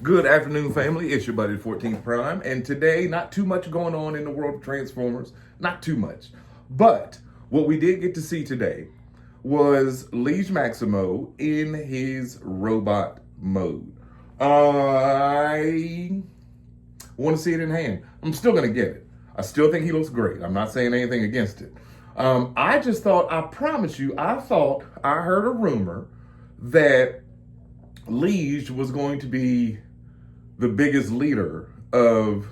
Good afternoon, family. It's your buddy, 14th Prime. And today, not too much going on in the world of Transformers. Not too much. But what we did get to see today was Liege Maximo in his robot mode. I want to see it in hand. I'm still going to get it. I still think he looks great. I'm not saying anything against it. I just thought, I promise you, I heard a rumor that Liege was going to be the biggest leader of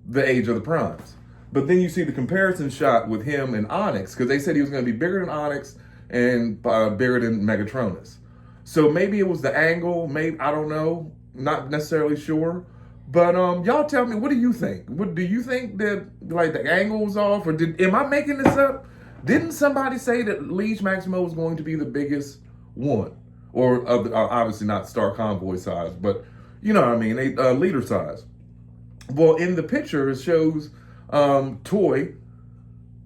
the Age of the Primes. But then you see the comparison shot with him and Onyx, because they said he was going to be bigger than Onyx and bigger than Megatronus. So maybe it was the angle, maybe, I don't know, not necessarily sure. But y'all tell me, what do you think? Do you think that like the angle was off, or am I making this up? Didn't somebody say that Liege Maximo was going to be the biggest one? Or obviously not Star Convoy size, but you know what I mean, leader size. Well, in the picture, it shows Toy,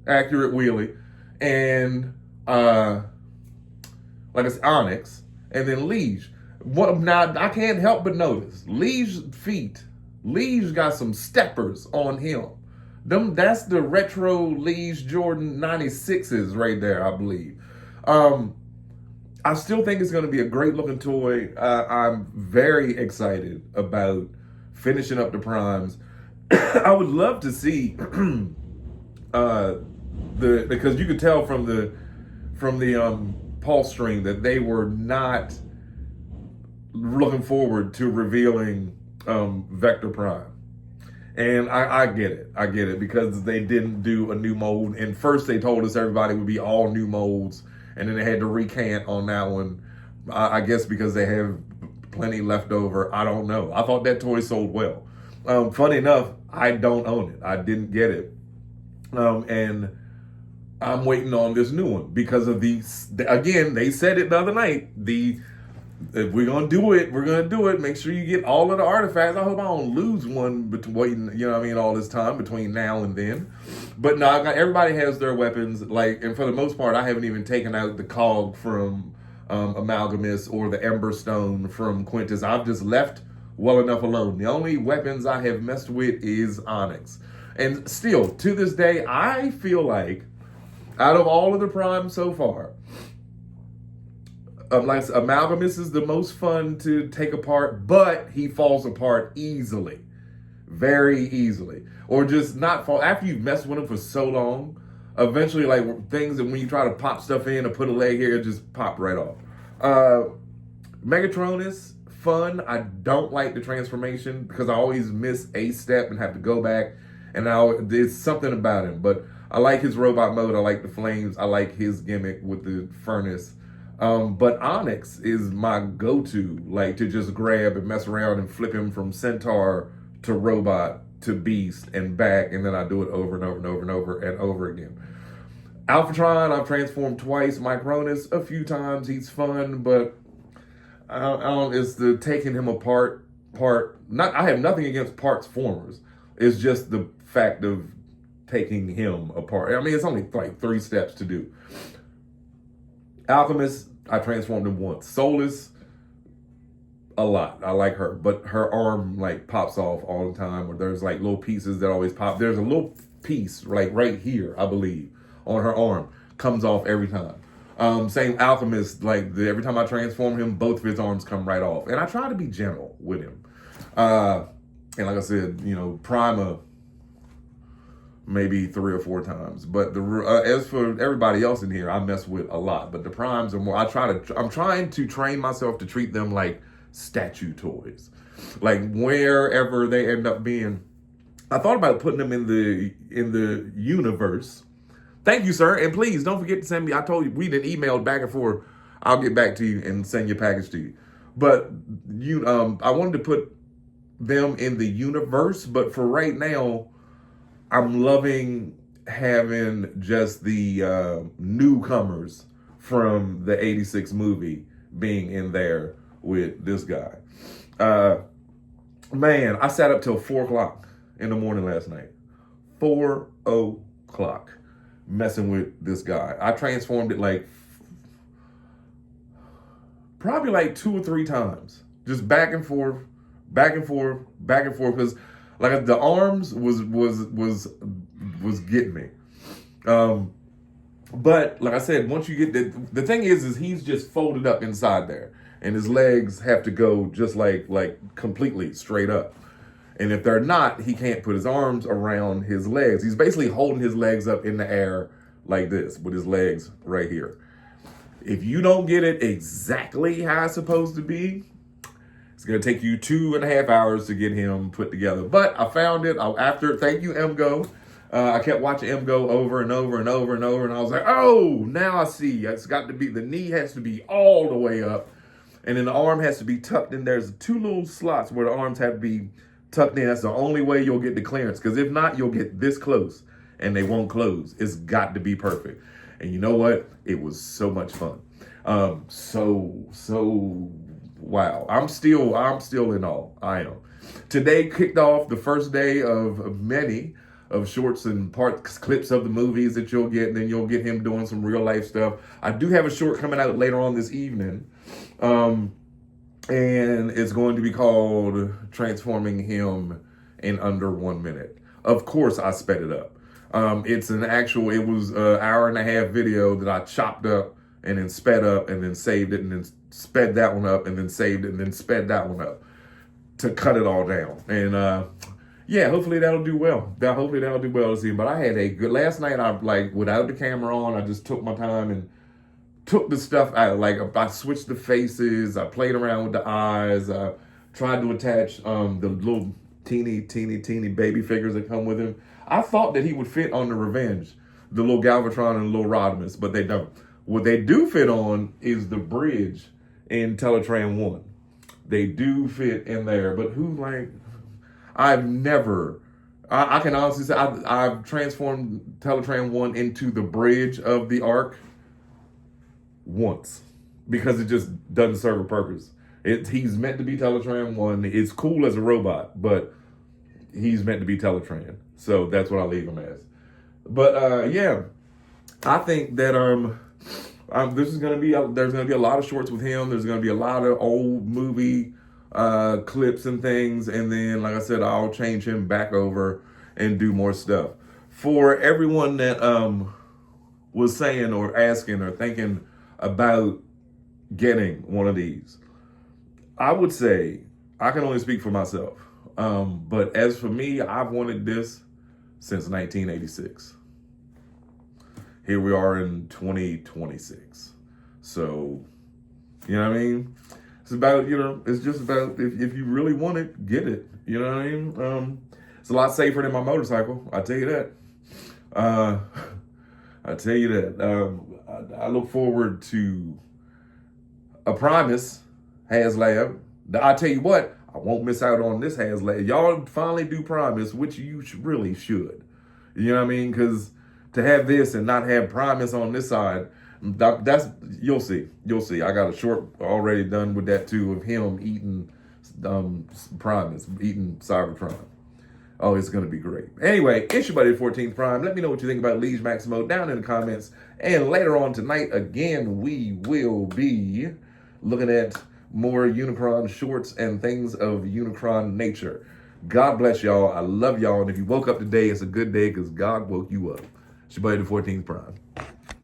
Accurate Wheelie, and like it's Onyx, and then Liege. Now, I can't help but notice, Liege's feet, Liege got some steppers on him. That's the retro Liege Jordan 96s right there, I believe. I still think it's going to be a great looking toy. I'm very excited about finishing up the primes. I would love to see because you could tell from the pulse string that they were not looking forward to revealing Vector Prime. And I get it because they didn't do a new mold. And first they told us everybody would be all new molds, and then they had to recant on that one. I guess because they have plenty left over. I don't know. I thought that toy sold well. Funny enough, I don't own it. I didn't get it. And I'm waiting on this new one because of these. Again, they said it the other night. If we're gonna do it, we're gonna do it. Make sure you get all of the artifacts. I hope I don't lose one between, you know what I mean, all this time between now and then. But no, everybody has their weapons. Like, and for the most part, I haven't even taken out the cog from Amalgamus or the Ember Stone from Quintus. I've just left well enough alone. The only weapons I have messed with is Onyx. And still, to this day, I feel like out of all of the primes so far, like Amalgamus is the most fun to take apart, but he falls apart easily, very easily, or just not fall after you've messed with him for so long. Eventually, like things that when you try to pop stuff in or put a leg here, it just pop right off. Megatronus, fun. I don't like the transformation because I always miss a step and have to go back. And now there's something about him, but I like his robot mode. I like the flames. I like his gimmick with the furnace. But Onyx is my go-to, like to just grab and mess around and flip him from Centaur to Robot to Beast and back, and then I do it over and over and over and over and over again. Alphatron, I've transformed twice. Micronus, a few times. He's fun, but I don't. It's the taking him apart part. Not. I have nothing against parts formers. It's just the fact of taking him apart. I mean, it's only like 3 steps to do. Alchemist, I transformed him once. Solus, a lot. I like her, but her arm like pops off all the time, or there's like little pieces that always pop. There's a little piece like right here, I believe, on her arm, comes off every time. Same Alchemist, like every time I transform him, both of his arms come right off. And I try to be gentle with him. And like I said, you know, Prima, maybe 3 or 4 times. But as for everybody else in here, I mess with a lot. But the primes are more. I'm trying to train myself to treat them like statue toys, like wherever they end up being. I thought about putting them in the universe. Thank you, sir, and please don't forget to send me. I told you we didn't email back and forth. I'll get back to you and send your package to you. But I wanted to put them in the universe, but for right now, I'm loving having just the newcomers from the 86 movie being in there with this guy. Man, I sat up till 4 o'clock in the morning last night. 4 o'clock messing with this guy. I transformed it like probably like 2 or 3 times. just back and forth, back and forth, back and forth. Because like the arms was getting me. But like I said, once you get the thing is he's just folded up inside there, and his legs have to go just like completely straight up. And if they're not, he can't put his arms around his legs. He's basically holding his legs up in the air like this with his legs right here. If you don't get it exactly how it's supposed to be, it's going to take you 2.5 hours to get him put together. But I found it thank you, MGO. I kept watching MGO over and over and over and over. And I was like, oh, now I see. It's got to be, the knee has to be all the way up. And then the arm has to be tucked in. There's 2 little slots where the arms have to be tucked in. That's the only way you'll get the clearance. Because if not, you'll get this close and they won't close. It's got to be perfect. And you know what? It was so much fun. Wow. I'm still in awe. I am. Today kicked off the first day of many of shorts and clips of the movies that you'll get. And then you'll get him doing some real life stuff. I do have a short coming out later on this evening. And it's going to be called Transforming Him in Under 1 Minute. Of course, I sped it up. It was an hour-and-a-half video that I chopped up and then sped up and then saved it and then sped that one up and then saved it and then sped that one up to cut it all down. And yeah, hopefully that'll do well. Hopefully that'll do well to see. But I had a good, last night I without the camera on, I just took my time and took the stuff out. I switched the faces, I played around with the eyes, I tried to attach the little teeny baby figures that come with him. I thought that he would fit on the Revenge, the little Galvatron and the little Rodimus, but they don't. What they do fit on is the bridge in Teletran 1. They do fit in there, but I can honestly say I've transformed Teletran 1 into the bridge of the Ark once because it just doesn't serve a purpose. He's meant to be Teletran 1. It's cool as a robot, but he's meant to be Teletran. So that's what I leave him as. But yeah, I think that there's gonna be a lot of shorts with him. There's gonna be a lot of old movie clips and things, and then like I said, I'll change him back over and do more stuff. For everyone that was saying or asking or thinking about getting one of these, I would say I can only speak for myself. But as for me, I've wanted this since 1986. Here we are in 2026. So, you know what I mean? It's about, it's just about if you really want it, get it. You know what I mean? It's a lot safer than my motorcycle. I tell you that. I look forward to a Primus HasLab. I tell you what, I won't miss out on this HasLab. Y'all finally do Primus, which you really should. You know what I mean? Because to have this and not have Primus on this side, you'll see. I got a short already done with that too of him eating Primus, eating Cybertron. Oh, it's going to be great. Anyway, it's your buddy, 14th Prime. Let me know what you think about Liege Maximo down in the comments. And later on tonight, again, we will be looking at more Unicron shorts and things of Unicron nature. God bless y'all. I love y'all. And if you woke up today, it's a good day because God woke you up. It's your buddy, the 14th Prime.